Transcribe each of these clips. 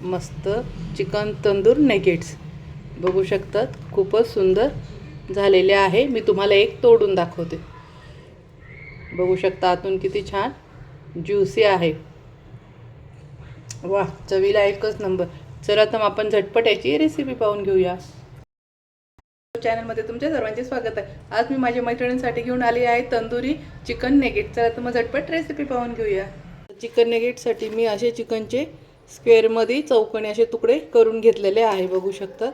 मस्त chicken tandoor negates बघू शकतात, खूपच सुंदर झालेले आहे. मी तुम्हाला एक तोडून दाखवते. बघू शकता आतून किती छान ज्युसी आहे. वाह, चवीला एकच नंबर. चला तर आपण झटपट याची रेसिपी पाहून घेऊया. चॅनलमध्ये तुमच्या सर्वांचे स्वागत आहे. आज मी माझ्या मैत्रिणींसाठी घेऊन आली आहे तंदुरी चिकन नेगेट. चला तर मग झटपट रेसिपी पाहून घेऊया. चिकन नेगेटसाठी मी असे चिकनचे स्क्वेअरमध्ये चौकोनी असे तुकडे करून घेतलेले आहे, बघू शकता.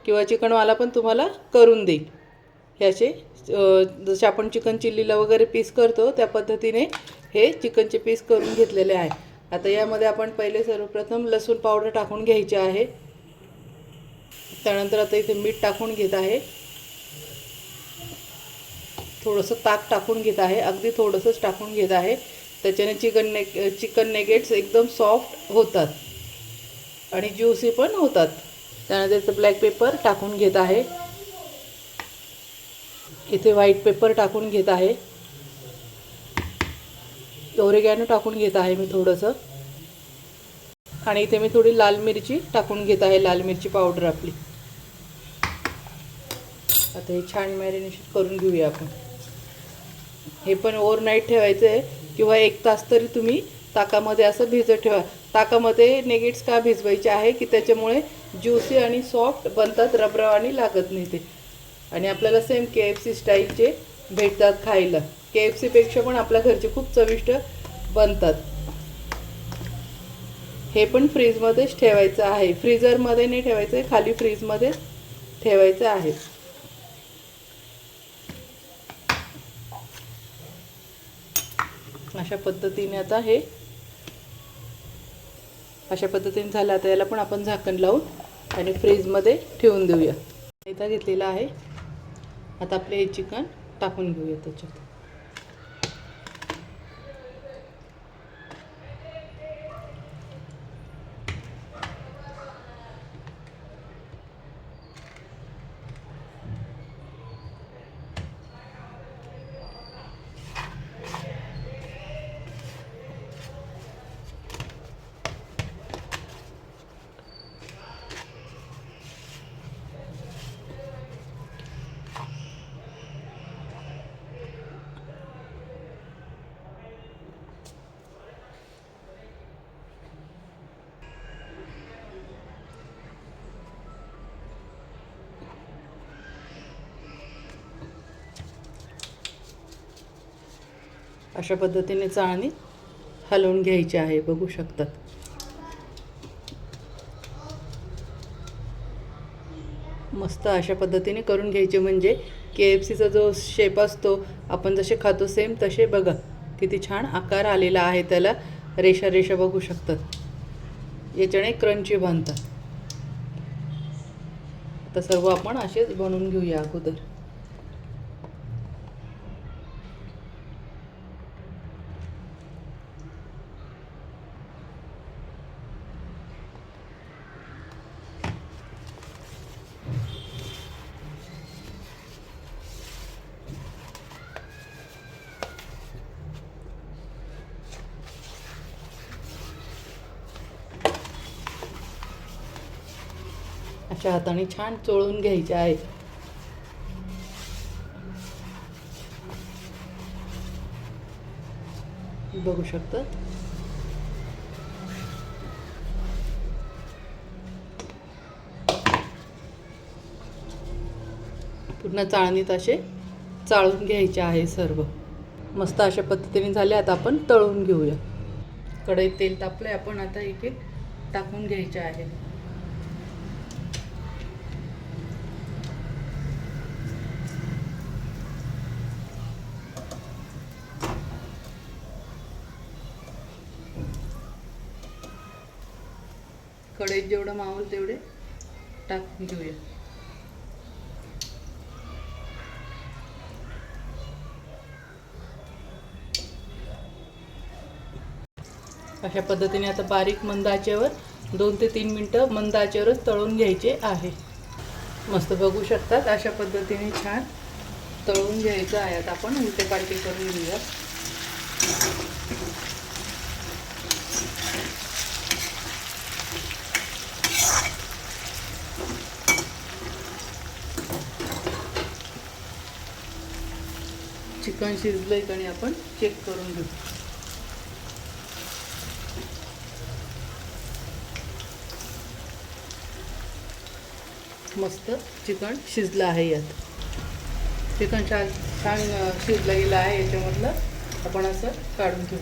किंवा चिकनवाला पण तुम्हाला करून देईल. हे असे जसे आपण चिकन चिल्लीला वगैरे पीस करतो त्या पद्धतीने हे चिकनचे पीस करून घेतलेले आहे. आता यामध्ये आपण पहिले सर्वप्रथम लसूण पावडर टाकून घ्यायचे आहे. त्यानंतर आता इथे मीठ टाकून घेत आहे. थोडंसं ताक टाकून घेत आहे, अगदी थोडंसंच टाकून घेत आहे. त्याच्याने चिकन नेगेट्स एकदम सॉफ्ट होतात आणि ज्युसी पण होतात. त्यानंतर इथे ब्लॅक पेपर टाकून घेत आहे. इथे व्हाईट पेपर टाकून घेत आहे. ओरिगॅनो टाकून घेत आहे मी थोडंसं. आणि इथे मी थोडी लाल मिरची टाकून घेत आहे, लाल मिरची पावडर आपली. आता हे छान मॅरिनेशन करून घेऊया आपण. हे पण ओव्हरनाईट ठेवायचं आहे किंवा 1 तास तरी तुम्ही ताकामध्ये असं भिजत ठेवा. ताकामध्ये नेगेट्स का भिजवायचे आहे की त्याच्यामुळे ज्युसी आणि सॉफ्ट बनतात, रबरवाणी लागत नाही ते. आणि आपल्याला सेम KFC स्टाईलचे भेटतात खायला. KFCपेक्षा पण आपल्या घरचे खूप चविष्ट बनतात. हे पण फ्रीजमध्येच ठेवायचं आहे, फ्रीजरमध्ये नाही ठेवायचं आहे, खाली फ्रीजमध्ये ठेवायचं आहे. अशा पद्धतीने आता हे अशा पद्धतीने झालं. आता याला पण आपण झाकण लावून आणि फ्रीजमध्ये ठेवून देऊया. इथं घेतलेला आहे. आता आपले हे चिकन टाकून घेऊया त्याच्यात. अशा पद्धतीने चाळणी हलवून घ्यायची आहे, बघू शकतात. मस्त अशा पद्धतीने करून घ्यायचे म्हणजे KFCचा जो शेप असतो आपण जसे खातो सेम तसे. बघा किती छान आकार आलेला आहे त्याला, रेषा रेषा बघू शकतात. याच्याने क्रंची बनतात. आता सर्व आपण असेच बनवून घेऊया अगोदर. अशा हाताने छान चोळून घ्यायचे आहे. बघू शकतात. पूर्ण चाळणीत असे चाळून घ्यायचे आहे सर्व. मस्त अशा पद्धतीने झाले. आता आपण तळून घेऊया. कढईत तेल तापले, आपण आता इथे टाकून घ्यायचे आहे. कढईत जेवढं मावल तेवढे टाकून घेऊया. अशा पद्धतीने आता बारीक मंद आचेवर 2 ते 3 मिनटं मंद आचेवरच तळून घ्यायचे आहे. मस्त बघू शकतात. अशा पद्धतीने छान तळून घ्यायचं आहे. आता आपण उलटे पालटे करून घेऊया. चिकन शिजलंय का नाही आपण चेक करून घेऊ. मस्त चिकन शिजलं आहे. यात चिकन छान छान शिजलं गेलं आहे. याच्यामधलं आपण असं काढून घेऊ.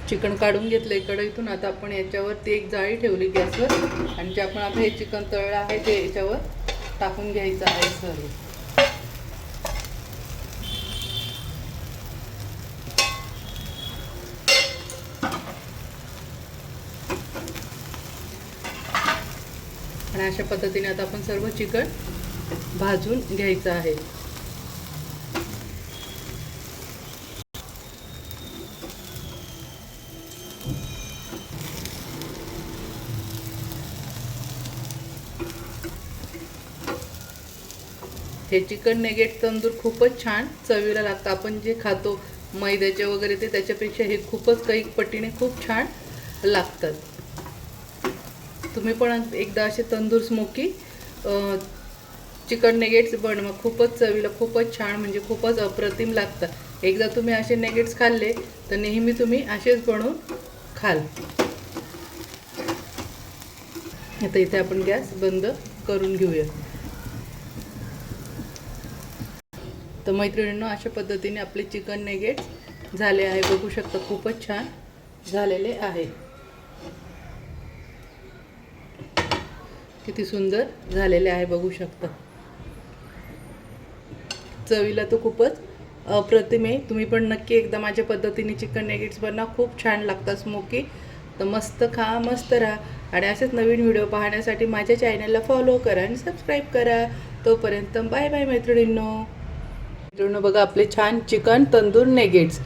चिकन काढून घेतलंय कढईतून. आता आपण याच्यावर एक जाळी ठेवली गॅसवर आणि जे आपण आता हे चिकन तळलं आहे ते याच्यावर टाकून घ्यायचं आहे सर्व. आणि अशा पद्धतीने आता आपण सर्व चिकन भाजून घ्यायचं आहे. हे चिकन नेगेट तंदूर खूपच छान चवीला लागतं. आपण जे खातो मैद्याचे वगैरे ते त्याच्यापेक्षा हे खूपच काही पटीने खूप छान लागतात. तुम्ही पण एकदा असे तंदूर स्मोकी चिकन नेगेट्स बनवा. खूपच चवीला खूपच छान म्हणजे खूपच अप्रतिम लागतात. एकदा तुम्ही असे नेगेट्स खाल्ले तर नेहमी तुम्ही असेच बनवून खाल. आता इथे आपण गॅस बंद करून घेऊया. तर मैत्रिणींनो अशा पद्धतीने आपले चिकन नेगेट्स झाले आहे. बघू शकता खूपच छान झालेले आहे. किती सुंदर झालेले आहे बघू शकता. चवीला तो खूपच अप्रतिम आहे. तुम्ही पण नक्की एकदा माझ्या पद्धतीने चिकन नेगेट्स बनवा. खूप छान लागतात स्मोकी. तर मस्त खा मस्त राहा आणि असेच नवीन व्हिडिओ पाहण्यासाठी माझ्या चॅनलला फॉलो करा आणि सबस्क्राईब करा. तोपर्यंत बाय बाय मैत्रिणींनो. बघा आपले छान चिकन तंदूर नेगेट्स